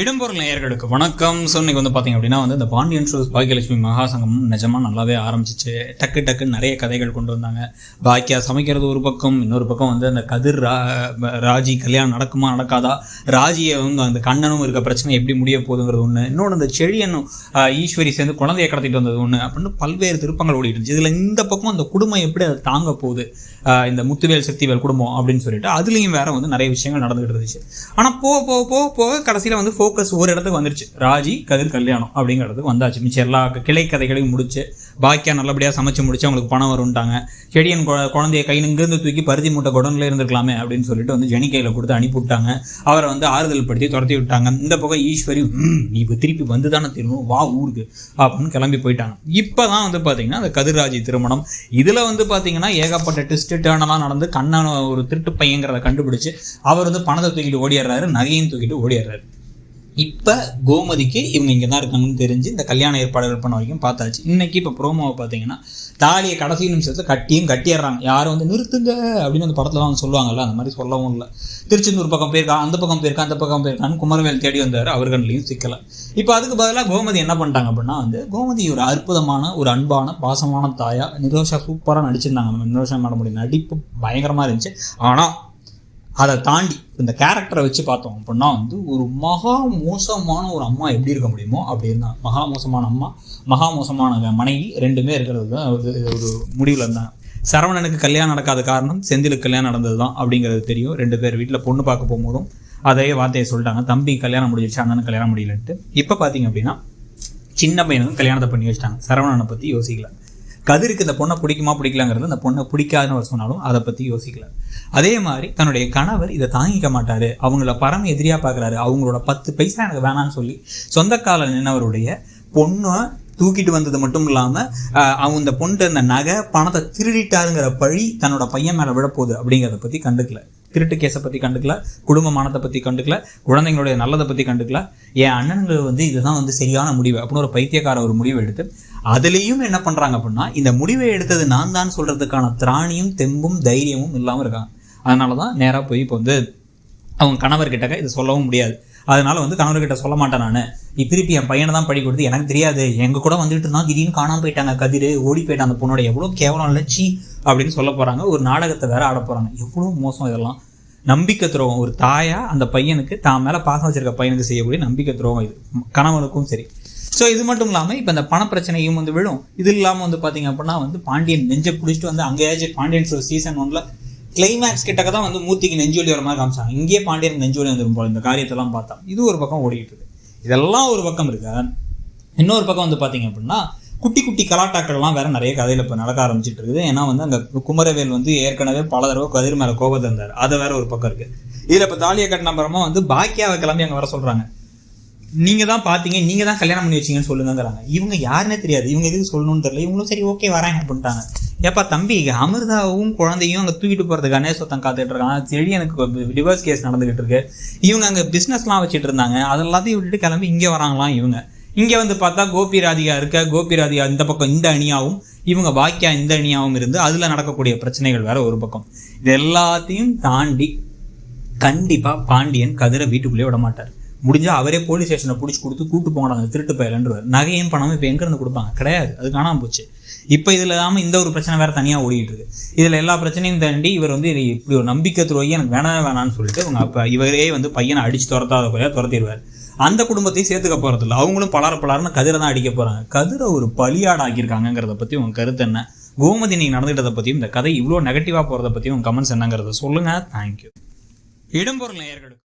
இடம்பொருள் நேயர்களுக்கு வணக்கம். ஸோ இன்னைக்கு பார்த்தீங்க அப்படின்னா இந்த பாண்டியன் ஷோஸ் பாக்கியலட்சுமி மகாசங்கம் நிஜமாக நல்லாவே ஆரம்பிச்சிச்சு. டக்குன்னு நிறைய கதைகள் கொண்டு வந்தாங்க. பாக்கியா சமைக்கிறது ஒரு பக்கம், இன்னொரு பக்கம் அந்த கதிர் ராஜி கல்யாணம் நடக்குமா நடக்காதா, ராஜியை அந்த கண்ணனும் இருக்க பிரச்சனை எப்படி முடிய போகுதுங்கிறது ஒன்று, இன்னொன்று அந்த செழியனும் ஈஸ்வரி சேர்ந்து குழந்தைய கடத்திட்டு வந்தது ஒன்று அப்படின்னு பல்வேறு திருப்பங்கள் ஓடிட்டு இருந்துச்சு. இதில் இந்த பக்கம் அந்த குடும்பம் எப்படி அதை தாங்க போகுது, இந்த முத்துவேல் சக்திவேல் குடும்பம் அப்படின்னு சொல்லிட்டு அதுலேயும் வேற நிறைய விஷயங்கள் நடந்துகிட்டு இருந்துச்சு. ஆனால் போக கடைசியில் ஃபோக்கஸ் ஒரு இடத்துக்கு வந்துருச்சு. ராஜி கதிர் கல்யாணம் அப்படிங்கிறதுக்கு வந்தாச்சு. மிச்சம் எல்லா கிளை கதைகளையும் முடிச்சு பாக்கியா நல்லபடியாக சமைச்சு முடிச்சு அவங்களுக்கு பணம் வரும்ட்டாங்க. செடியன் குழந்தைய கை இங்கிருந்து தூக்கி பருத்தி மூட்டை குடன்ல இருந்திருக்கலாமே அப்படின்னு சொல்லிட்டு ஜெனி கையில் கொடுத்து அனுப்பி விட்டாங்க. அவரை ஆறுதல் படுத்தி துரத்தி விட்டாங்க. இந்த பக்கம் ஈஸ்வரி நீ இப்போ திருப்பி வந்து தானே திரும்பணும், வா ஊருக்கு அப்படின்னு கிளம்பி போயிட்டாங்க. இப்போ தான் பார்த்தீங்கன்னா அந்த கதிர்ராஜி திருமணம். இதில் பார்த்தீங்கன்னா ஏகப்பட்ட ட்விஸ்ட் டர்னெல்லாம் நடந்து கண்ணன் ஒரு திருட்டு பையங்கிறத கண்டுபிடிச்சு அவர் பணத்தை தூக்கிட்டு ஓடிடுறாரு, நகையும் தூக்கிட்டு ஓடிடுறாரு. இப்போ கோமதிக்கு இவங்க இங்கே தான் இருக்காங்கன்னு தெரிஞ்சு இந்த கல்யாண ஏற்பாடுகள் பண்ண வரைக்கும் பார்த்தாச்சு. இன்னைக்கு இப்போ ப்ரோமோவை பார்த்தீங்கன்னா தாலியை கடைசி நிமிஷத்தில் கட்டிடுறாங்க. யாரும் நிறுத்துங்க அப்படின்னு அந்த படத்தில் தான் சொல்லுவாங்கல்ல, அந்த மாதிரி சொல்லவும் இல்லை. திருச்செந்தூர் பக்கம் போயிருக்கா, அந்த பக்கம் போயிருக்கான்னு குமரவேல் தேடி வந்தார், அவர்களையும் சிக்கலை. இப்போ அதுக்கு பதிலாக கோமதி என்ன பண்ணிட்டாங்க அப்படின்னா கோமதி ஒரு அற்புதமான ஒரு அன்பான பாசமான தாயா. நிரோஷா சூப்பராக நடிச்சிருந்தாங்க. நிரோஷா மேடமுடைய நடிப்பு பயங்கரமாக இருந்துச்சு. ஆனால் அதை தாண்டி இந்த கேரக்டரை வச்சு பார்த்தோம் அப்படின்னா ஒரு மகா மோசமான ஒரு அம்மா எப்படி இருக்க முடியுமோ அப்படி இருந்தாங்க. மகா மோசமான அம்மா, மகா மோசமான மனைவி, ரெண்டுமே இருக்கிறது தான் ஒரு முடிவில் இருந்தாங்க. சரவணனுக்கு கல்யாணம் நடக்காத காரணம் செந்திலுக்கு கல்யாணம் நடந்தது தான் அப்படிங்கிறது தெரியும். 2 பேர் வீட்டில் பொண்ணு பார்க்க போகும்போதும் அதே வார்த்தையை சொல்லிட்டாங்க, தம்பி கல்யாணம் முடிஞ்சிருச்சு, அண்ணனுக்கு கல்யாணம் முடியலன்ட்டு. இப்போ பார்த்தீங்க அப்படின்னா சின்ன பையனுக்கும் கல்யாணத்தை பண்ணி வச்சிட்டாங்க. சரவணனை பற்றி யோசிக்கல. கதிருக்கு இந்த பொண்ணை பிடிக்குமா பிடிக்கலாங்கிறது, அந்த பொண்ணை பிடிக்காதுன்னு அவர் சொன்னாலும் அதை பற்றி யோசிக்கல. அதே மாதிரி தன்னுடைய கணவர் இதை தாங்கிக்க மாட்டார், அவங்கள பரம எதிரியாக பார்க்குறாரு, அவங்களோட 10 பைசா எனக்கு வேணான்னு சொல்லி சொந்தக்கால நின்னவருடைய பொண்ணை தூக்கிட்டு வந்தது மட்டும் இல்லாமல் அவங்க இந்த பொண்ணு இந்த நகை பணத்தை திருடிட்டாருங்கிற பழி தன்னோட பையன் மேலே விழப்போகுது அப்படிங்கிறத பற்றி கண்டுக்கல. திருட்டு கேஸை பற்றி கண்டுக்கல, குடும்ப மானத்தை பற்றி கண்டுக்கல, குழந்தைங்களுடைய நல்லதை பற்றி கண்டுக்கல. என் அண்ணனுங்க இதுதான் சரியான முடிவு அப்படின்னு ஒரு பைத்தியக்கார ஒரு முடிவு எடுத்து அதுலேயும் என்ன பண்ணுறாங்க அப்படின்னா இந்த முடிவை எடுத்தது நான் தான் சொல்கிறதுக்கான திராணியும் தெம்பும் தைரியமும் இல்லாமல் இருக்காங்க. அதனால தான் நேராக போய் இப்போ அவங்க கணவர்கிட்ட இதை சொல்லவும் முடியாது. அதனால கணவர்கிட்ட சொல்ல மாட்டேன், நான் திருப்பி என் பையனை தான் படி கொடுத்து எனக்கு தெரியாது, எங்கள் கூட வந்துட்டு இருந்தால் திடீர்னு காணாமல் போயிட்டாங்க, கதிர் ஓடி போயிட்டான், அந்த பொண்ணோட எவ்வளோ கேவலம் இல்லை சி அப்படின்னு சொல்ல போகிறாங்க. ஒரு நாடகத்தை வேற ஆட போகிறாங்க. எவ்வளோ மோசம் இதெல்லாம். நம்பிக்கை துரோகம். ஒரு தாயா அந்த பையனுக்கு தான் மேலே பாசம் வச்சிருக்க பையனுக்கு செய்யக்கூடிய நம்பிக்கை துரோகம் இது, கணவனுக்கும் சரி. ஸோ இது மட்டும் இல்லாமல் இப்போ இந்த பணப்பிரச்சனையும் விழும். இது இல்லாமல் பார்த்தீங்க அப்படின்னா பாண்டியன் நெஞ்சை பிடிச்சிட்டு அங்கேயாச்சும் பாண்டியன் ஷோ சீசன் 1 கிளைமேக்ஸ் கிட்டக்க தான் மூத்திக்கு நெஞ்சொலி வர மாதிரி காமிச்சாங்க. இங்கேயே பாண்டியன் நெஞ்சொலி வந்துடும் போல இந்த காரியத்தெல்லாம் பார்த்தா. இது ஒரு பக்கம் ஓடிக்கிட்டு இருக்கு. இதெல்லாம் ஒரு பக்கம் இருக்கு. இன்னொரு பக்கம் பார்த்தீங்க அப்படின்னா குட்டி குட்டி கலாட்டாக்கள்லாம் வேற நிறைய கதையில் இப்போ நடக்க ஆரம்பிச்சிட்டு இருக்குது. ஏன்னா அந்த குமரவேல் ஏற்கனவே பல தடவை கதிர் மேலே கோபத்தை இருந்தார். அதை வேற ஒரு பக்கம் இருக்கு. இதில் இப்போ தாலியை கட்டின அப்புறமா பாக்கியாவை கிளம்பி அங்கே வர சொல்றாங்க. நீங்கள் தான் பார்த்தீங்க, நீங்கள் தான் கல்யாணம் பண்ணி வச்சிங்கன்னு சொல்லுங்கிறாங்க. இவங்க யாருன்னே தெரியாது, இவங்க எதுக்கு சொல்லணும்னு தெரியல. இவங்களும் சரி ஓகே வரேன் அப்படின்ட்டாங்க. ஏப்பா தம்பி, அமிர்தாவும் குழந்தையும் அங்கே தூக்கிட்டு போகிறதுக்கு கணேசொத்தம் காத்துட்டு இருக்காங்க. சரி எனக்கு டிவோர்ஸ் கேஸ் நடந்துகிட்டு இருக்கு. இவங்க அங்கே பிஸ்னஸ்லாம் வச்சுட்டு இருந்தாங்க. அதெல்லாத்தையும் விட்டுட்டு கிளம்பி இங்கே வராங்களாம். இவங்க இங்கே பார்த்தா கோபி ராதிகா இருக்க, கோபி ராதிகா இந்த பக்கம் இந்த அணியாவும், இவங்க பாக்கியா இந்த அணியாவும் இருந்து அதில் நடக்கக்கூடிய பிரச்சனைகள் வேற ஒரு பக்கம். இது எல்லாத்தையும் தாண்டி கண்டிப்பாக பாண்டியன் கதிரை வீட்டுக்குள்ளேயே விட மாட்டார். முடிஞ்சால் அவரே போலீஸ் ஸ்டேஷனை பிடிச்சி கொடுத்து கூட்டு போங்கடாங்க, திருட்டு போயிடலன்றார். நகையும் பணமும் இப்போ எங்கேருந்து கொடுப்பாங்க? கிடையாது, அது காணாமல் போச்சு. இப்போ இதில் இல்லாமல் இந்த ஒரு பிரச்சனை வேறு தனியாக ஓடிட்டு இருக்கு. இதில் எல்லா பிரச்சனையும் தாண்டி இவர் இப்படி ஒரு நம்பிக்கை துரோகி, எனக்கு வேணான்னு சொல்லிட்டு அவங்க அப்போ இவரே பையனை அடித்து துரத்தாத குறையாக துரத்திடுவார். அந்த குடும்பத்தையும் சேர்த்துக்க போகிறதில்ல. அவங்களும் பலாருன்னு கதிரை தான் அடிக்க போகிறாங்க. கதிரை ஒரு பலியாடாக்கியிருக்காங்கிறத பற்றி உங்கள் கருத்து என்ன? கோமதி நீங்கள் நடந்துகிட்டதை பற்றியும் இந்த கதை இவ்வளோ நெகட்டிவாக போகிறத பற்றியும் உங்கள் கமெண்ட்ஸ் என்னங்கிறத சொல்லுங்கள். தேங்க்யூ. இடம்பொருள் நேயர்களுக்கு